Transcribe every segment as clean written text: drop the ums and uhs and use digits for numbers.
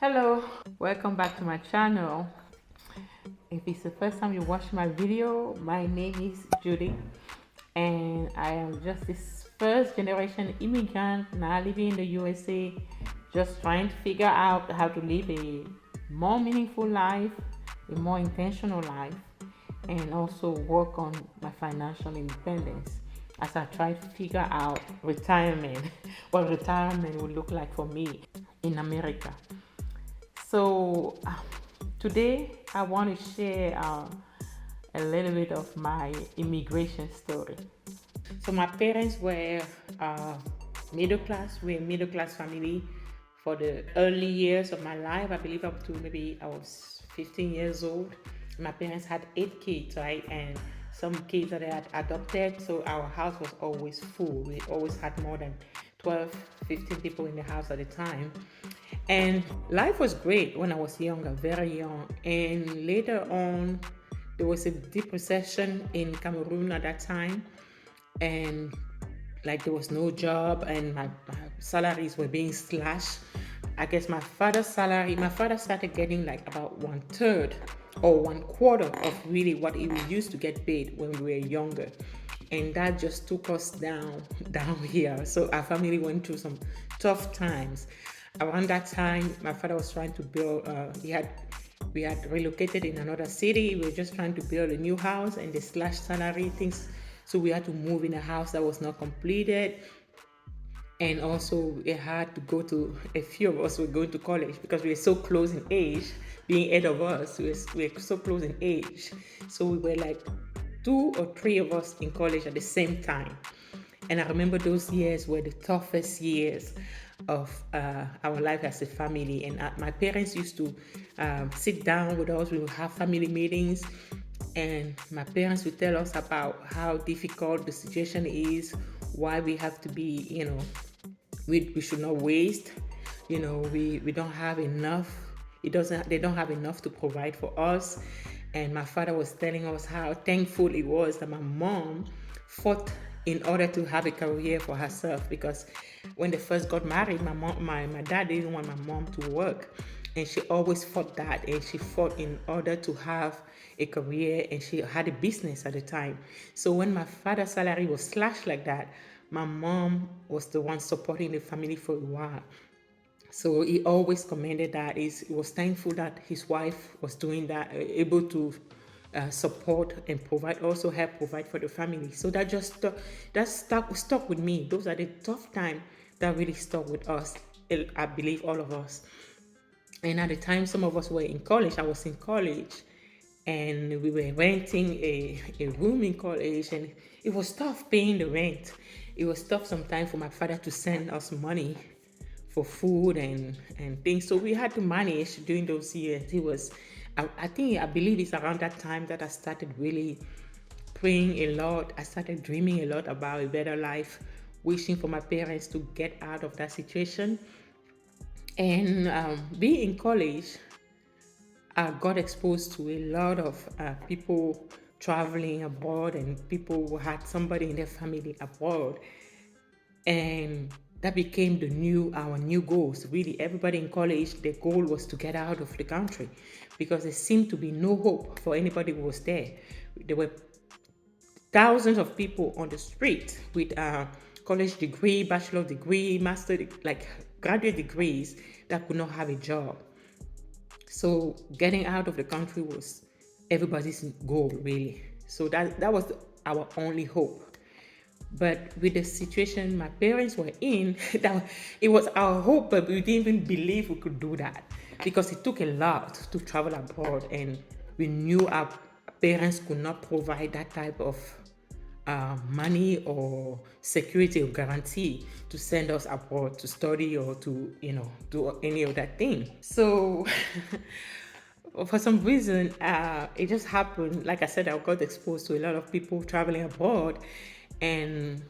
Hello, welcome back to my channel. If it's the first time you watch my video, my name is Judy and I am just this first generation immigrant now living in the USA, just trying to figure out how to live a more meaningful life, a more intentional life, and also work on my financial independence as I try to figure out retirement, what retirement would look like for me in America. So today I want to share a little bit of my immigration story. So my parents were uh, middle class. We're a middle class family for the early years of my life. I believe up to maybe I was 15 years old. My parents had 8 kids, right? And some kids that they had adopted. So our house was always full. We always had more than 12, 15 people in the house at a time. And life was great when I was younger, very young. And later on, there was a deep recession in Cameroon at that time. And like there was no job and my salaries were being slashed. I guess my father started getting like about 1/3 or 1/4 of really what he used to get paid when we were younger. And that just took us down here. So our family went through some tough times. Around that time, my father was trying to build, we had relocated in another city. We were just trying to build a new house and they slashed salary things. So we had to move in a house that was not completed. And also we had to go to, a few of us were going to college because we were so close in age, being 8 of us, we were so close in age. So we were like 2 or 3 of us in college at the same time. And I remember those years were the toughest years of our life as a family. And my parents used to sit down with us. We would have family meetings, and my parents would tell us about how difficult the situation is, why we have to be, we should not waste. We don't have enough. They don't have enough to provide for us. And my father was telling us how thankful he was that my mom fought in order to have a career for herself, because when they first got married, my dad didn't want my mom to work, and she always fought that, and she fought in order to have a career, and she had a business at the time. So when my father's salary was slashed like that, my mom was the one supporting the family for a while. So he always commended that. He was thankful that his wife was doing that, able to support and provide, also help provide for the family. So that stuck with me. Those are the tough times that really stuck with us. I believe all of us. And at the time, some of us were in college. I was in college, and we were renting a room in college, and it was tough paying the rent. It was tough sometimes for my father to send us money for food and things. So we had to manage during those years. I believe it's around that time that I started really praying a lot. I started dreaming a lot about a better life, wishing for my parents to get out of that situation. And being in college, I got exposed to a lot of people traveling abroad, and people who had somebody in their family abroad. And that became our new goals. Really, everybody in college, their goal was to get out of the country, because there seemed to be no hope for anybody who was there. There were thousands of people on the street with college degree, bachelor degree, like graduate degrees, that could not have a job. So getting out of the country was everybody's goal, really. So that was our only hope. But with the situation my parents were in, that it was our hope, but we didn't even believe we could do that, because it took a lot to travel abroad, and we knew our parents could not provide that type of money or security or guarantee to send us abroad to study or to do any of that thing. So for some reason, it just happened. Like I said, I got exposed to a lot of people traveling abroad, and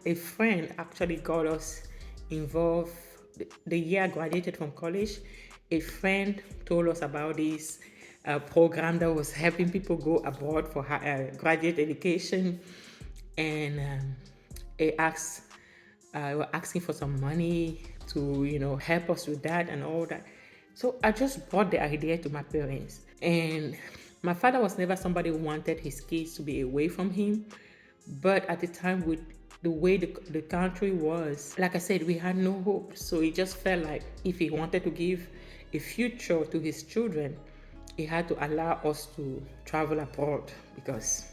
a friend actually got us involved. The year I graduated from college, a friend told us about this program that was helping people go abroad for graduate education, and they were asking for some money to help us with that and all that. So I just brought the idea to my parents. And my father was never somebody who wanted his kids to be away from him. But at the time, with the way the country was, like I said, we had no hope. So it just felt like if he wanted to give a future to his children, he had to allow us to travel abroad because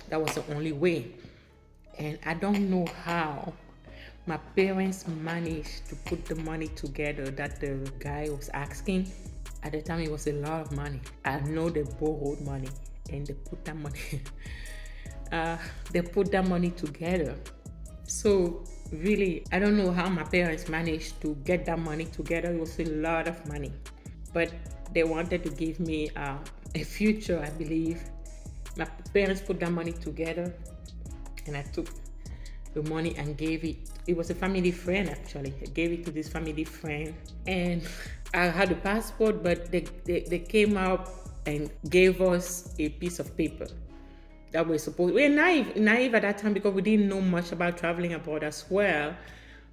that was the only way. And I don't know how my parents managed to put the money together that the guy was asking. At the time, it was a lot of money. I know they borrowed money and they put that money, uh, they put that money together. So really, I don't know how my parents managed to get that money together. It was a lot of money, but they wanted to give me a future, I believe. My parents put that money together, and I took the money and gave it. It was a family friend actually. I gave it to this family friend, and I had a passport, but they came out and gave us a piece of paper that we're supposed. We're naive at that time because we didn't know much about traveling abroad as well.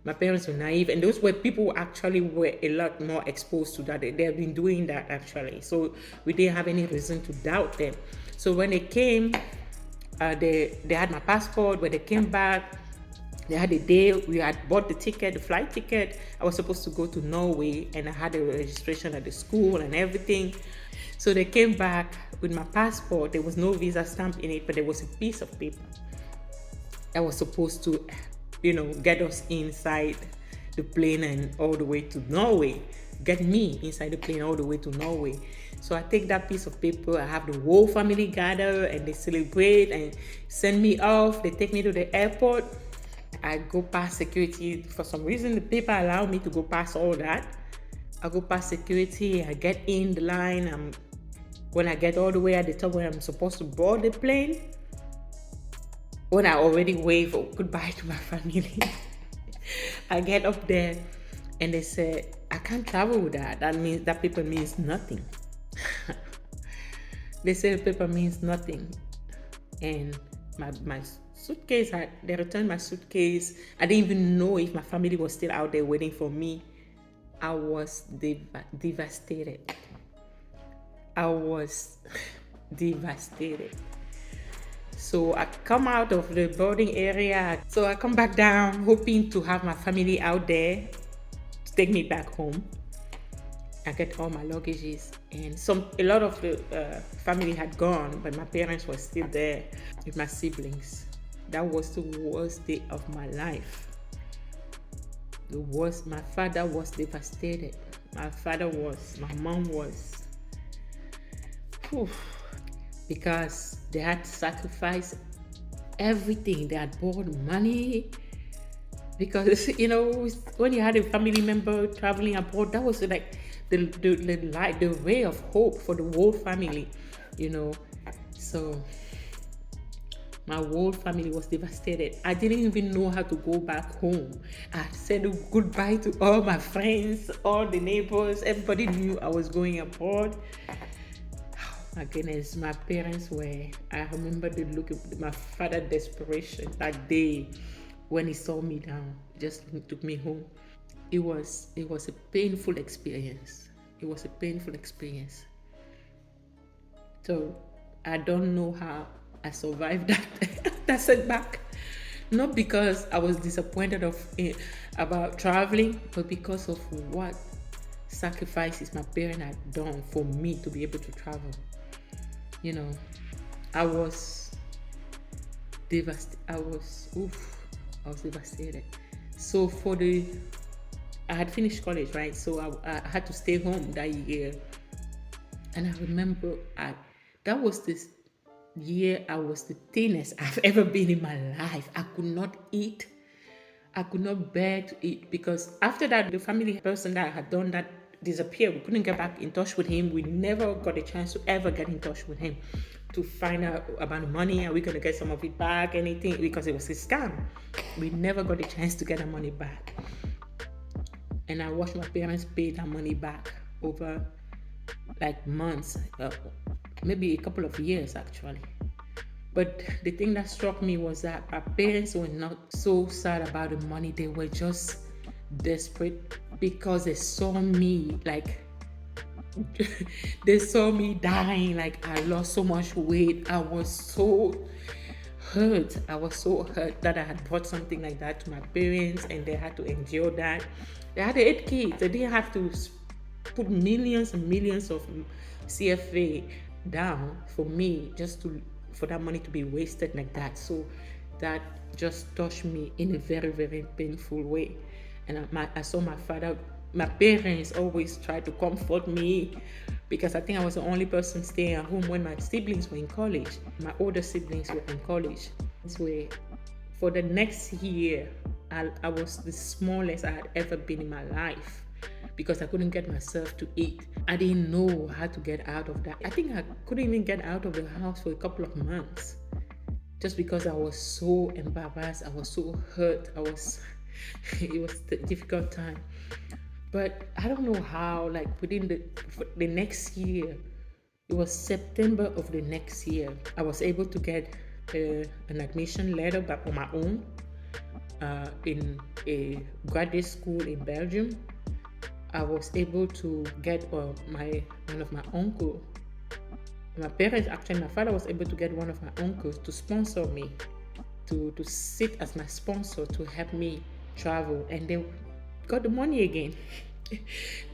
My parents were naive, and those were people who actually were a lot more exposed to that. They have been doing that actually, so we didn't have any reason to doubt them. So when they came, they had my passport. When they came back, they had a day. We had bought the ticket, the flight ticket. I was supposed to go to Norway, and I had a registration at the school and everything. So they came back with my passport. There was no visa stamp in it, but there was a piece of paper that was supposed to, get us inside the plane and all the way to Norway. Get me inside the plane all the way to Norway. So I take that piece of paper. I have the whole family gather and they celebrate and send me off. They take me to the airport. I go past security. For some reason, the paper allowed me to go past all that. I go past security. I get in the line. When I get all the way at the top where I'm supposed to board the plane, when I already wave goodbye to my family, I get up there and they say, I can't travel with that. That means that paper means nothing. They say the paper means nothing. And my suitcase, they returned my suitcase. I didn't even know if my family was still out there waiting for me. I was devastated. I was devastated. So I come out of the boarding area. So I come back down hoping to have my family out there to take me back home. I get all my luggages, and a lot of the family had gone, but my parents were still there with my siblings. That was the worst day of my life. The worst. My father was devastated. My mom was. Whew, because they had to sacrifice everything. They had borrowed money. Because, when you had a family member traveling abroad, that was like the light, the ray of hope for the whole family, So my whole family was devastated. I didn't even know how to go back home. I said goodbye to all my friends, all the neighbors. Everybody knew I was going abroad. My goodness, my parents I remember the look of my father's desperation that day when he saw me down, just took me home. It was a painful experience. It was a painful experience. So I don't know how I survived that setback. Not because I was disappointed about traveling, but because of what sacrifices my parents had done for me to be able to travel. I was devastated. I was devastated. So I had finished college, right? So I had to stay home that year. And I remember that was this year I was the thinnest I've ever been in my life. I could not eat. I could not bear to eat because after that, the family person that had done that disappeared. We couldn't get back in touch with him. We never got a chance to ever get in touch with him to find out about the money. Are we going to get some of it back? Anything? Because it was a scam. We never got a chance to get the money back. And I watched my parents pay that money back over like months, maybe a couple of years actually. But the thing that struck me was that our parents were not so sad about the money. They were just desperate because they saw me like they saw me dying, like I lost so much weight. I was so hurt. I was so hurt that I had brought something like that to my parents and they had to endure that. They had 8 kids. They didn't have to put millions and millions of CFA down for me just to for that money to be wasted like that. So that just touched me in a very, very painful way. And I saw my father, my parents always tried to comfort me because I think I was the only person staying at home when my siblings were in college. My older siblings were in college. This way, for the next year, I was the smallest I had ever been in my life because I couldn't get myself to eat. I didn't know how to get out of that. I think I couldn't even get out of the house for a couple of months just because I was so embarrassed. I was so hurt. It was a difficult time. But I don't know how, like within the next year, it was September of the next year, I was able to get an admission letter back on my own in a graduate school in Belgium. I was able to get one of my uncle. My parents, actually, my father was able to get one of my uncles to sponsor me, to sit as my sponsor to help me travel, and they got the money again.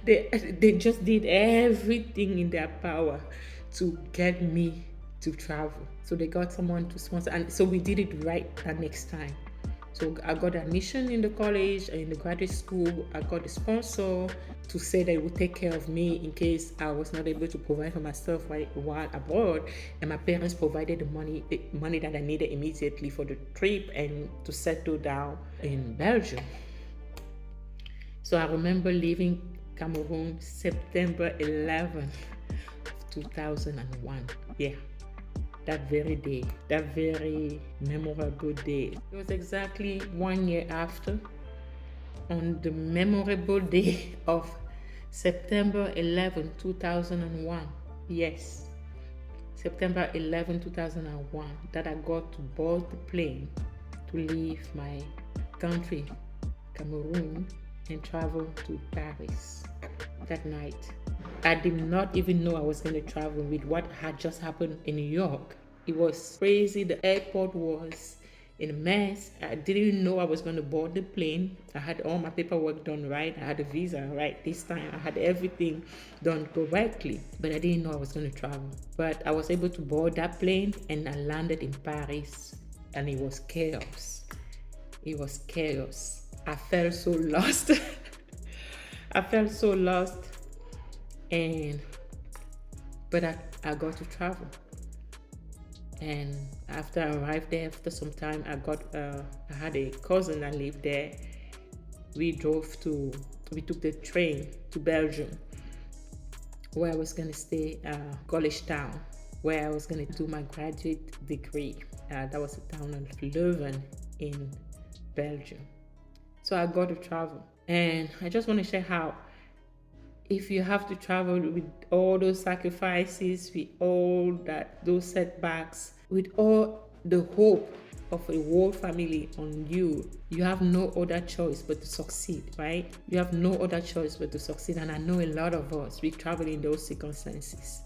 they just did everything in their power to get me to travel. So they got someone to sponsor, and so we did it right that next time. So I got admission in the college, in the graduate school. I got a sponsor to say they would take care of me in case I was not able to provide for myself while abroad. And my parents provided the money that I needed immediately for the trip and to settle down in Belgium. So I remember leaving Cameroon September 11th, 2001. Yeah. That very day, that very memorable day. It was exactly 1 year after, on the memorable day of September 11, 2001. Yes, September 11, 2001, that I got to board the plane to leave my country, Cameroon, and travel to Paris that night. I did not even know I was going to travel with what had just happened in New York. It was crazy. The airport was in a mess. I didn't know I was going to board the plane. I had all my paperwork done right. I had a visa right this time. I had everything done correctly, but I didn't know I was going to travel. But I was able to board that plane and I landed in Paris, and it was chaos. It was chaos. I felt so lost. I felt so lost. But I got to travel, and after I arrived there, after some time, I had a cousin that lived there. We took the train to Belgium, where I was gonna stay, college town, where I was gonna do my graduate degree. That was the town of Leuven in Belgium. So I got to travel, and I just want to share how, if you have to travel with all those sacrifices, with all those setbacks, with all the hope of a whole family on you, you have no other choice but to succeed, right? You have no other choice but to succeed. And I know a lot of us, we travel in those circumstances.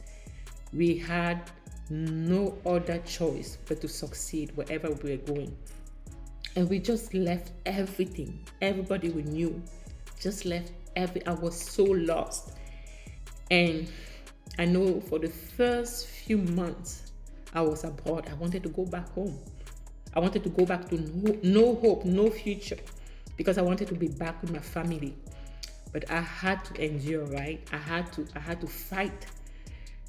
We had no other choice but to succeed wherever we were going. And we just left everything. Everybody we knew just left I was so lost. And I know for the first few months I was abroad, I wanted to go back home. I wanted to go back to no hope, no future, because I wanted to be back with my family. But I had to endure, right? I had to fight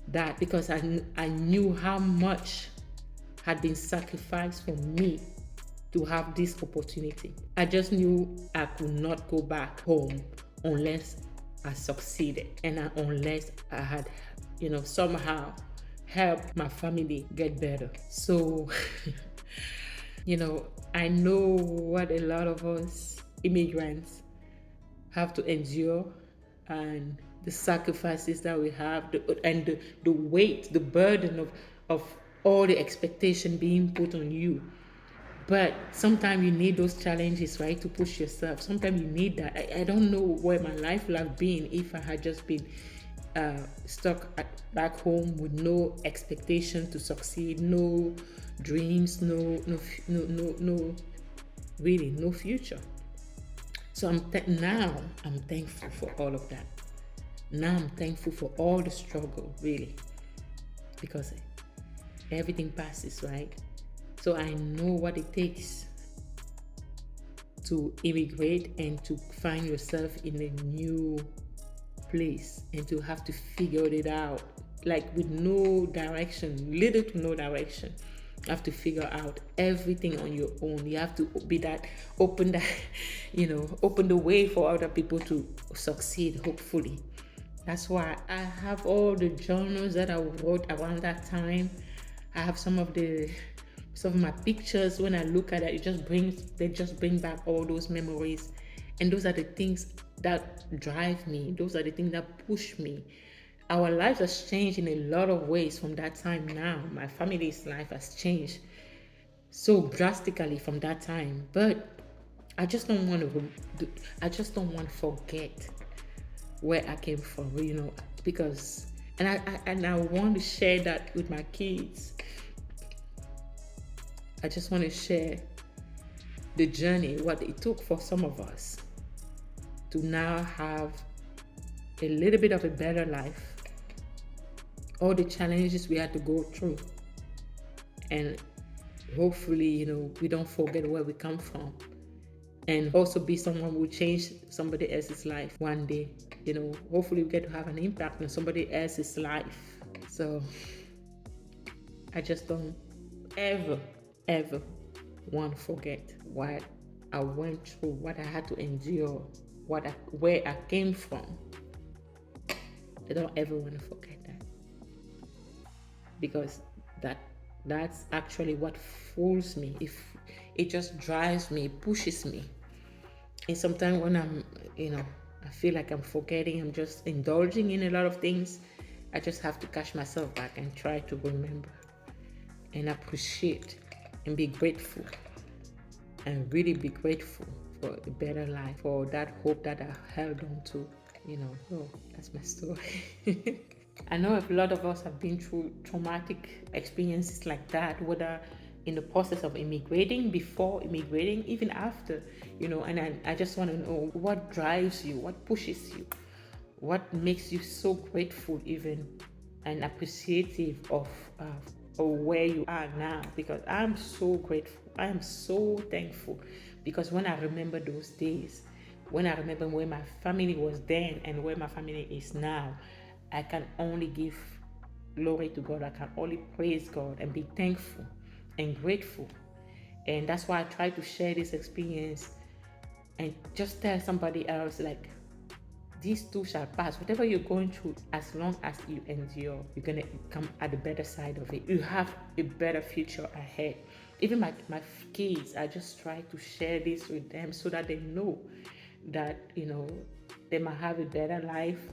that, because I knew how much had been sacrificed for me to have this opportunity. I just knew I could not go back home unless I succeeded, and unless I had, somehow helped my family get better. So, I know what a lot of us immigrants have to endure, and the sacrifices that we have, and the weight, the burden of all the expectation being put on you. But sometimes you need those challenges, right, to push yourself. Sometimes you need that. I don't know where my life would have been if I had just been stuck back home with no expectation to succeed, no dreams, no, really no future. So now I'm thankful for all of that. Now I'm thankful for all the struggle, really, because everything passes, right? So I know what it takes to immigrate and to find yourself in a new place and to have to figure it out, like with no direction, little to no direction. You have to figure out everything on your own. You have to be that, open that, open the way for other people to succeed, hopefully. That's why I have all the journals that I wrote around that time. I have some of my pictures. When I look at it, they just bring back all those memories. And those are the things that drive me. Those are the things that push me. Our lives has changed in a lot of ways from that time now. My family's life has changed so drastically from that time. But I just don't want to forget where I came from, because and I want to share that with my kids. I just want to share the journey, what it took for some of us to now have a little bit of a better life, all the challenges we had to go through, and hopefully, we don't forget where we come from, and also be someone who will change somebody else's life one day. Hopefully we get to have an impact on somebody else's life. So I just don't ever want to forget what I went through, what I had to endure, where I came from. I don't ever want to forget that, because that's actually what fools me. If it just drives me, pushes me. And sometimes when I feel like I'm forgetting, I'm just indulging in a lot of things, I just have to catch myself back and try to remember and appreciate and be grateful, and really be grateful for a better life, for that hope that I held on to. So that's my story. I know a lot of us have been through traumatic experiences like that, whether in the process of immigrating, before immigrating, even after, and I just want to know what drives you, what pushes you, what makes you so grateful even and appreciative of where you are now, because I'm so grateful. I am so thankful, because when I remember those days, when I remember where my family was then and where my family is now, I can only give glory to God. I can only praise God and be thankful and grateful. And that's why I try to share this experience and just tell somebody else, like, these too shall pass. Whatever you're going through, as long as you endure, you're going to come at the better side of it. You have a better future ahead. Even my kids, I just try to share this with them so that they know that, they might have a better life,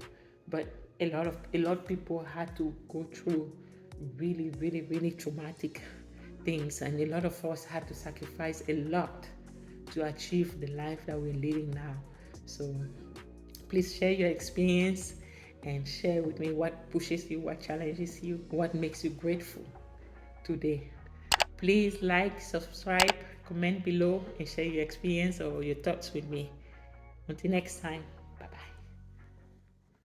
but a lot of people had to go through really, really, really traumatic things, and a lot of us had to sacrifice a lot to achieve the life that we're living now. So please share your experience and share with me what pushes you, what challenges you, what makes you grateful today. Please like, subscribe, comment below, and share your experience or your thoughts with me. Until next time.